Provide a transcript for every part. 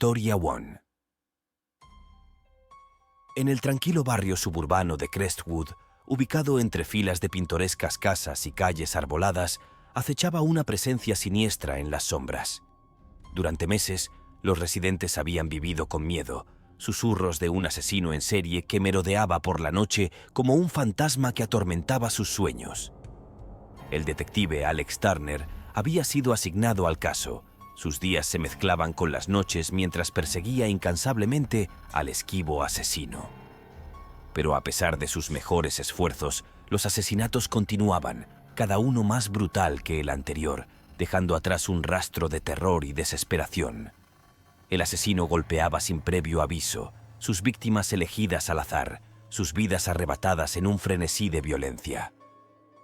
Historia One. En el tranquilo barrio suburbano de Crestwood, ubicado entre filas de pintorescas casas y calles arboladas, acechaba una presencia siniestra en las sombras. Durante meses, los residentes habían vivido con miedo, susurros de un asesino en serie que merodeaba por la noche como un fantasma que atormentaba sus sueños. El detective Alex Turner había sido asignado al caso. Sus días se mezclaban con las noches mientras perseguía incansablemente al esquivo asesino. Pero a pesar de sus mejores esfuerzos, los asesinatos continuaban, cada uno más brutal que el anterior, dejando atrás un rastro de terror y desesperación. El asesino golpeaba sin previo aviso, sus víctimas elegidas al azar, sus vidas arrebatadas en un frenesí de violencia.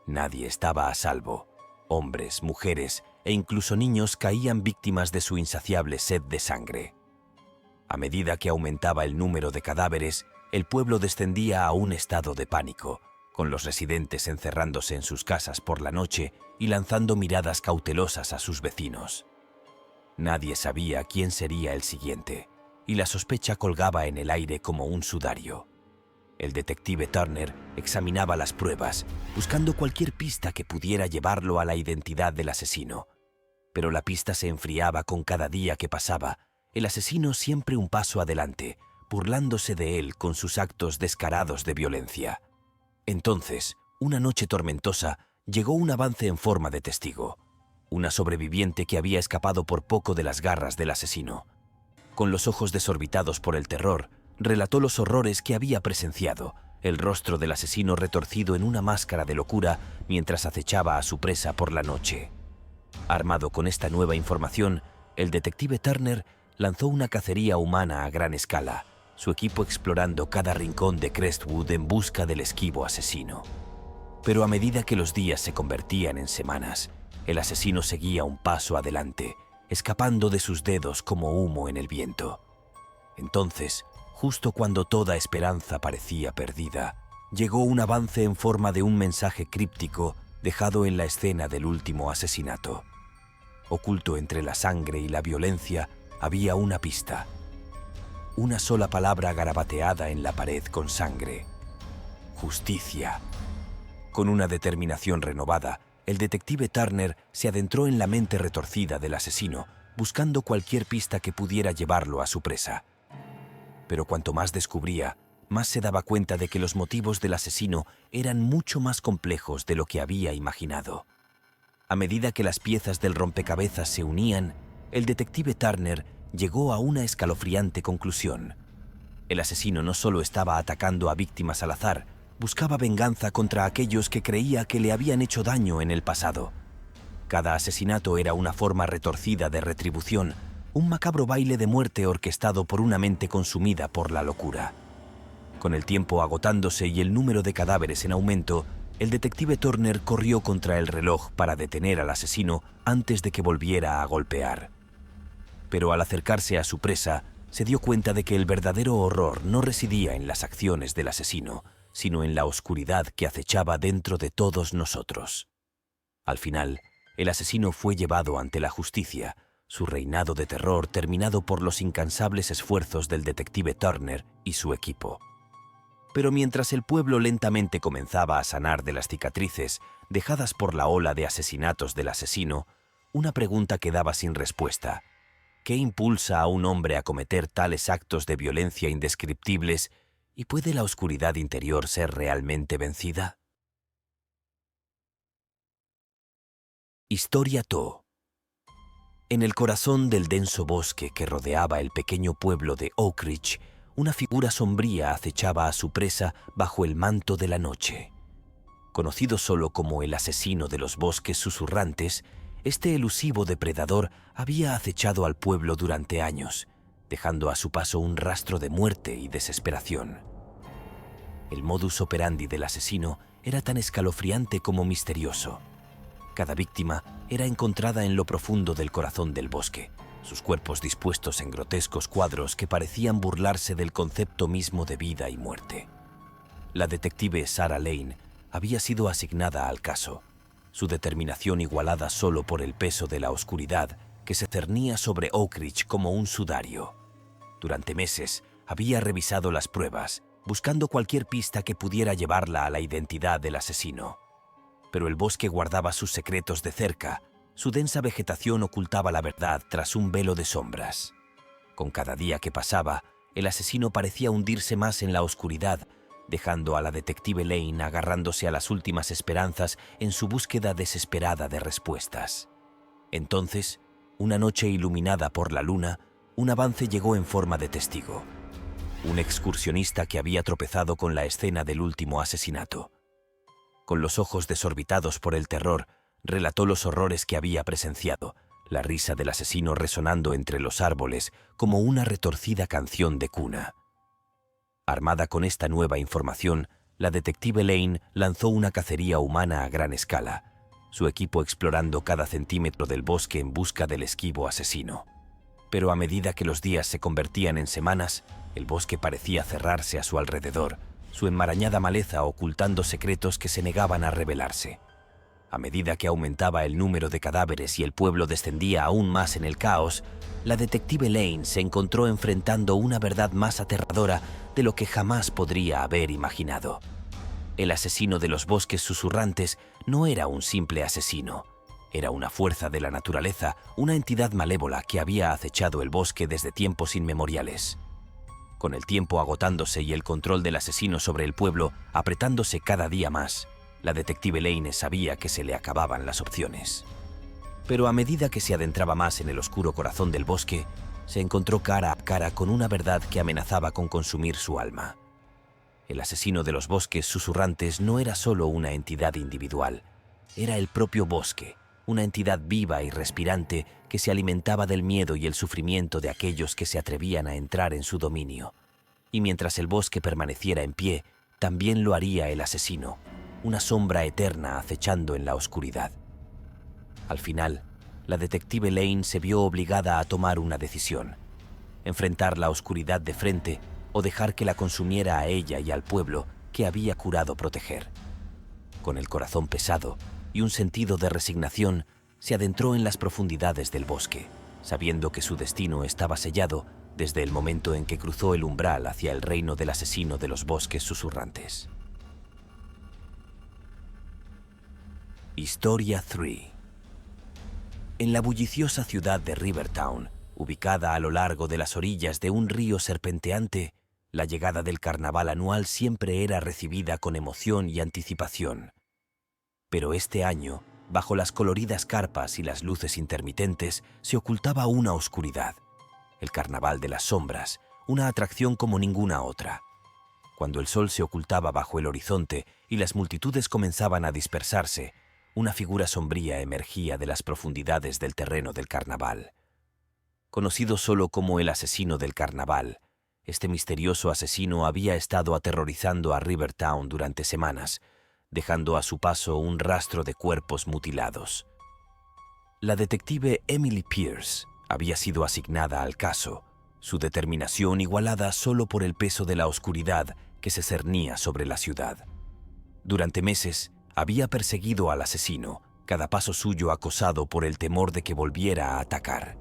Nadie estaba a salvo. Hombres, mujeres e incluso niños caían víctimas de su insaciable sed de sangre. A medida que aumentaba el número de cadáveres, el pueblo descendía a un estado de pánico, con los residentes encerrándose en sus casas por la noche y lanzando miradas cautelosas a sus vecinos. Nadie sabía quién sería el siguiente, y la sospecha colgaba en el aire como un sudario. El detective Turner examinaba las pruebas, buscando cualquier pista que pudiera llevarlo a la identidad del asesino. Pero la pista se enfriaba con cada día que pasaba, el asesino siempre un paso adelante, burlándose de él con sus actos descarados de violencia. Entonces, una noche tormentosa, llegó un avance en forma de testigo. Una sobreviviente que había escapado por poco de las garras del asesino. Con los ojos desorbitados por el terror, relató los horrores que había presenciado, el rostro del asesino retorcido en una máscara de locura mientras acechaba a su presa por la noche. Armado con esta nueva información, el detective Turner lanzó una cacería humana a gran escala, su equipo explorando cada rincón de Crestwood en busca del esquivo asesino. Pero a medida que los días se convertían en semanas, el asesino seguía un paso adelante, escapando de sus dedos como humo en el viento. Entonces, justo cuando toda esperanza parecía perdida, llegó un avance en forma de un mensaje críptico dejado en la escena del último asesinato. Oculto entre la sangre y la violencia había una pista. Una sola palabra garabateada en la pared con sangre. Justicia. Con una determinación renovada, el detective Turner se adentró en la mente retorcida del asesino, buscando cualquier pista que pudiera llevarlo a su presa. Pero cuanto más descubría, más se daba cuenta de que los motivos del asesino eran mucho más complejos de lo que había imaginado. A medida que las piezas del rompecabezas se unían, el detective Turner llegó a una escalofriante conclusión. El asesino no solo estaba atacando a víctimas al azar, buscaba venganza contra aquellos que creía que le habían hecho daño en el pasado. Cada asesinato era una forma retorcida de retribución, un macabro baile de muerte orquestado por una mente consumida por la locura. Con el tiempo agotándose y el número de cadáveres en aumento, el detective Turner corrió contra el reloj para detener al asesino antes de que volviera a golpear. Pero al acercarse a su presa, se dio cuenta de que el verdadero horror no residía en las acciones del asesino, sino en la oscuridad que acechaba dentro de todos nosotros. Al final, el asesino fue llevado ante la justicia, su reinado de terror terminado por los incansables esfuerzos del detective Turner y su equipo. Pero mientras el pueblo lentamente comenzaba a sanar de las cicatrices dejadas por la ola de asesinatos del asesino, una pregunta quedaba sin respuesta. ¿Qué impulsa a un hombre a cometer tales actos de violencia indescriptibles y puede la oscuridad interior ser realmente vencida? Historia To. En el corazón del denso bosque que rodeaba el pequeño pueblo de Oak Ridge, una figura sombría acechaba a su presa bajo el manto de la noche. Conocido solo como el asesino de los bosques susurrantes, este elusivo depredador había acechado al pueblo durante años, dejando a su paso un rastro de muerte y desesperación. El modus operandi del asesino era tan escalofriante como misterioso. Cada víctima era encontrada en lo profundo del corazón del bosque, sus cuerpos dispuestos en grotescos cuadros que parecían burlarse del concepto mismo de vida y muerte. La detective Sarah Lane había sido asignada al caso, su determinación igualada solo por el peso de la oscuridad que se cernía sobre Oak Ridge como un sudario. Durante meses había revisado las pruebas, buscando cualquier pista que pudiera llevarla a la identidad del asesino. Pero el bosque guardaba sus secretos de cerca, su densa vegetación ocultaba la verdad tras un velo de sombras. Con cada día que pasaba, el asesino parecía hundirse más en la oscuridad, dejando a la detective Lane agarrándose a las últimas esperanzas en su búsqueda desesperada de respuestas. Entonces, una noche iluminada por la luna, un avance llegó en forma de testigo. Un excursionista que había tropezado con la escena del último asesinato. Con los ojos desorbitados por el terror, relató los horrores que había presenciado, la risa del asesino resonando entre los árboles como una retorcida canción de cuna. Armada con esta nueva información, la detective Lane lanzó una cacería humana a gran escala, su equipo explorando cada centímetro del bosque en busca del esquivo asesino. Pero a medida que los días se convertían en semanas, el bosque parecía cerrarse a su alrededor, su enmarañada maleza ocultando secretos que se negaban a revelarse. A medida que aumentaba el número de cadáveres y el pueblo descendía aún más en el caos, la detective Lane se encontró enfrentando una verdad más aterradora de lo que jamás podría haber imaginado. El asesino de los bosques susurrantes no era un simple asesino. Era una fuerza de la naturaleza, una entidad malévola que había acechado el bosque desde tiempos inmemoriales. Con el tiempo agotándose y el control del asesino sobre el pueblo apretándose cada día más, la detective Lane sabía que se le acababan las opciones. Pero a medida que se adentraba más en el oscuro corazón del bosque, se encontró cara a cara con una verdad que amenazaba con consumir su alma. El asesino de los bosques susurrantes no era solo una entidad individual, era el propio bosque, una entidad viva y respirante que se alimentaba del miedo y el sufrimiento de aquellos que se atrevían a entrar en su dominio. Y mientras el bosque permaneciera en pie, también lo haría el asesino, una sombra eterna acechando en la oscuridad. Al final, la detective Lane se vio obligada a tomar una decisión: enfrentar la oscuridad de frente o dejar que la consumiera a ella y al pueblo que había jurado proteger. Con el corazón pesado y un sentido de resignación, se adentró en las profundidades del bosque, sabiendo que su destino estaba sellado desde el momento en que cruzó el umbral hacia el reino del asesino de los bosques susurrantes. Historia 3. En la bulliciosa ciudad de Rivertown, ubicada a lo largo de las orillas de un río serpenteante, la llegada del carnaval anual siempre era recibida con emoción y anticipación. Pero este año, bajo las coloridas carpas y las luces intermitentes, se ocultaba una oscuridad. El carnaval de las sombras, una atracción como ninguna otra. Cuando el sol se ocultaba bajo el horizonte y las multitudes comenzaban a dispersarse, una figura sombría emergía de las profundidades del terreno del carnaval. Conocido solo como el asesino del carnaval, este misterioso asesino había estado aterrorizando a Rivertown durante semanas, dejando a su paso un rastro de cuerpos mutilados. La detective Emily Pierce había sido asignada al caso, su determinación igualada solo por el peso de la oscuridad que se cernía sobre la ciudad. Durante meses había perseguido al asesino, cada paso suyo acosado por el temor de que volviera a atacar.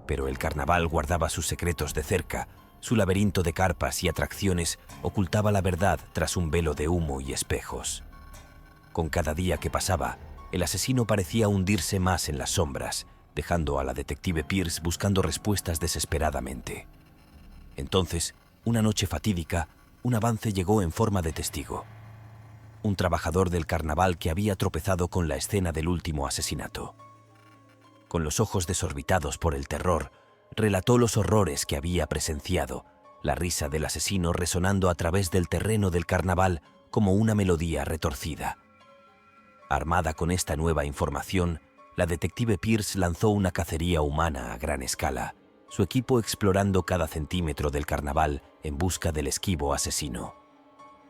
Pero el carnaval guardaba sus secretos de cerca, su laberinto de carpas y atracciones ocultaba la verdad tras un velo de humo y espejos. Con cada día que pasaba, el asesino parecía hundirse más en las sombras, dejando a la detective Pierce buscando respuestas desesperadamente. Entonces, una noche fatídica, un avance llegó en forma de testigo. Un trabajador del carnaval que había tropezado con la escena del último asesinato. Con los ojos desorbitados por el terror, relató los horrores que había presenciado, la risa del asesino resonando a través del terreno del carnaval como una melodía retorcida. Armada con esta nueva información, la detective Pierce lanzó una cacería humana a gran escala, su equipo explorando cada centímetro del carnaval en busca del esquivo asesino.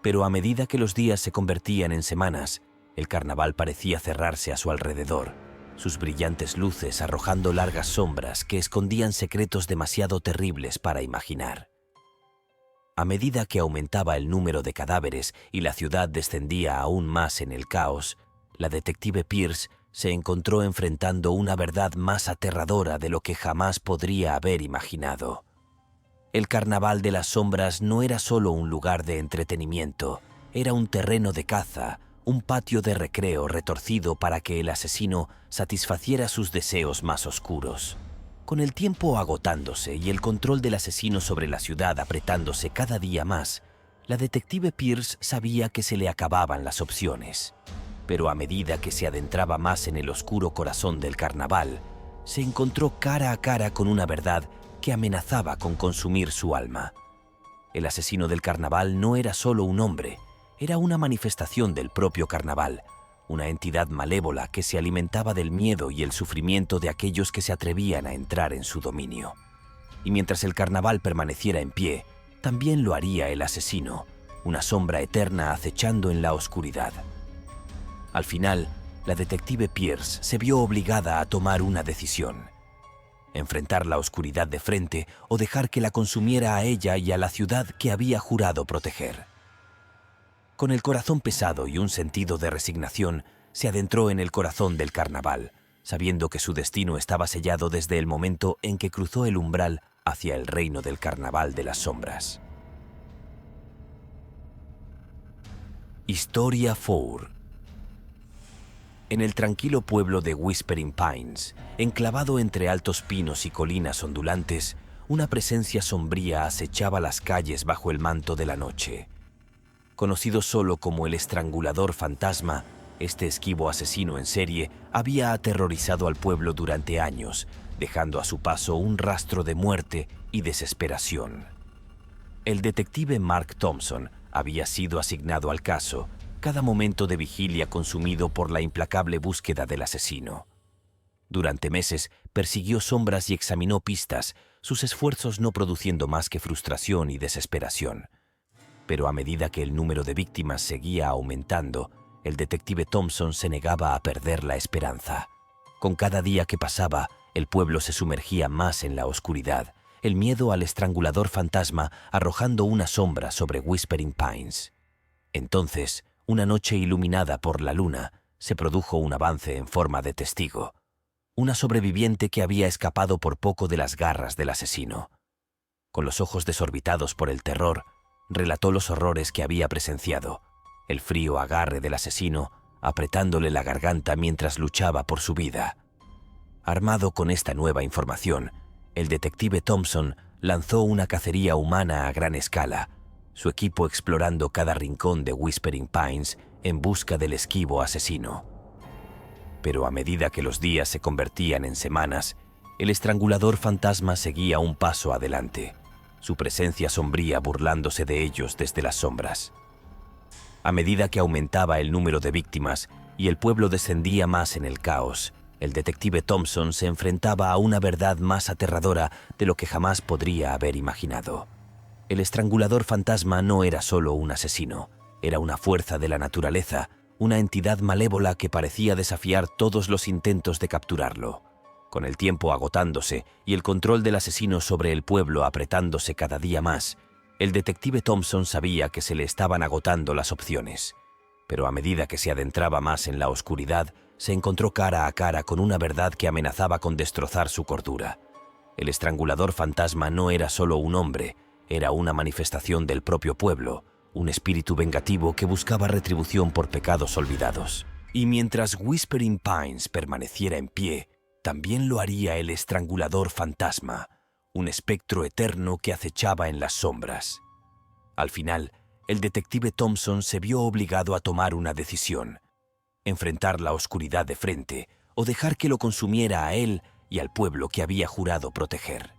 Pero a medida que los días se convertían en semanas, el carnaval parecía cerrarse a su alrededor, sus brillantes luces arrojando largas sombras que escondían secretos demasiado terribles para imaginar. A medida que aumentaba el número de cadáveres y la ciudad descendía aún más en el caos, la detective Pierce se encontró enfrentando una verdad más aterradora de lo que jamás podría haber imaginado. El Carnaval de las Sombras no era solo un lugar de entretenimiento, era un terreno de caza, un patio de recreo retorcido para que el asesino satisfaciera sus deseos más oscuros. Con el tiempo agotándose y el control del asesino sobre la ciudad apretándose cada día más, la detective Pierce sabía que se le acababan las opciones. Pero a medida que se adentraba más en el oscuro corazón del carnaval, se encontró cara a cara con una verdad que amenazaba con consumir su alma. El asesino del carnaval no era solo un hombre, era una manifestación del propio carnaval, una entidad malévola que se alimentaba del miedo y el sufrimiento de aquellos que se atrevían a entrar en su dominio. Y mientras el carnaval permaneciera en pie, también lo haría el asesino, una sombra eterna acechando en la oscuridad. Al final, la detective Pierce se vio obligada a tomar una decisión: enfrentar la oscuridad de frente o dejar que la consumiera a ella y a la ciudad que había jurado proteger. Con el corazón pesado y un sentido de resignación, se adentró en el corazón del carnaval, sabiendo que su destino estaba sellado desde el momento en que cruzó el umbral hacia el reino del Carnaval de las Sombras. Historia 4. En el tranquilo pueblo de Whispering Pines, enclavado entre altos pinos y colinas ondulantes, una presencia sombría acechaba las calles bajo el manto de la noche. Conocido solo como el Estrangulador Fantasma, este esquivo asesino en serie había aterrorizado al pueblo durante años, dejando a su paso un rastro de muerte y desesperación. El detective Mark Thompson había sido asignado al caso, cada momento de vigilia consumido por la implacable búsqueda del asesino. Durante meses persiguió sombras y examinó pistas, sus esfuerzos no produciendo más que frustración y desesperación. Pero a medida que el número de víctimas seguía aumentando, el detective Thompson se negaba a perder la esperanza. Con cada día que pasaba, el pueblo se sumergía más en la oscuridad, el miedo al estrangulador fantasma arrojando una sombra sobre Whispering Pines. Entonces, una noche iluminada por la luna, se produjo un avance en forma de testigo. Una sobreviviente que había escapado por poco de las garras del asesino. Con los ojos desorbitados por el terror, relató los horrores que había presenciado, el frío agarre del asesino apretándole la garganta mientras luchaba por su vida. Armado con esta nueva información, el detective Thompson lanzó una cacería humana a gran escala, su equipo explorando cada rincón de Whispering Pines en busca del esquivo asesino. Pero a medida que los días se convertían en semanas, el estrangulador fantasma seguía un paso adelante, su presencia sombría burlándose de ellos desde las sombras. A medida que aumentaba el número de víctimas y el pueblo descendía más en el caos, el detective Thompson se enfrentaba a una verdad más aterradora de lo que jamás podría haber imaginado. El estrangulador fantasma no era solo un asesino, era una fuerza de la naturaleza, una entidad malévola que parecía desafiar todos los intentos de capturarlo. Con el tiempo agotándose y el control del asesino sobre el pueblo apretándose cada día más, el detective Thompson sabía que se le estaban agotando las opciones. Pero a medida que se adentraba más en la oscuridad, se encontró cara a cara con una verdad que amenazaba con destrozar su cordura. El estrangulador fantasma no era solo un hombre, era una manifestación del propio pueblo, un espíritu vengativo que buscaba retribución por pecados olvidados. Y mientras Whispering Pines permaneciera en pie, también lo haría el estrangulador fantasma, un espectro eterno que acechaba en las sombras. Al final, el detective Thompson se vio obligado a tomar una decisión: enfrentar la oscuridad de frente o dejar que lo consumiera a él y al pueblo que había jurado proteger.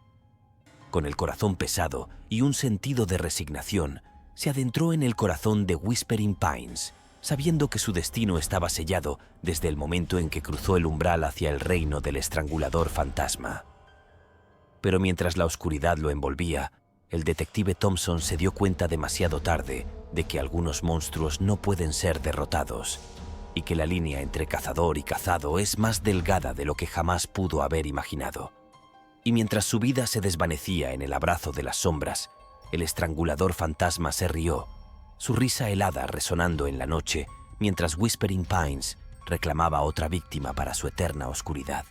Con el corazón pesado y un sentido de resignación, se adentró en el corazón de Whispering Pines, sabiendo que su destino estaba sellado desde el momento en que cruzó el umbral hacia el reino del estrangulador fantasma. Pero mientras la oscuridad lo envolvía, el detective Thompson se dio cuenta demasiado tarde de que algunos monstruos no pueden ser derrotados y que la línea entre cazador y cazado es más delgada de lo que jamás pudo haber imaginado. Y mientras su vida se desvanecía en el abrazo de las sombras, el estrangulador fantasma se rió, su risa helada resonando en la noche, mientras Whispering Pines reclamaba otra víctima para su eterna oscuridad.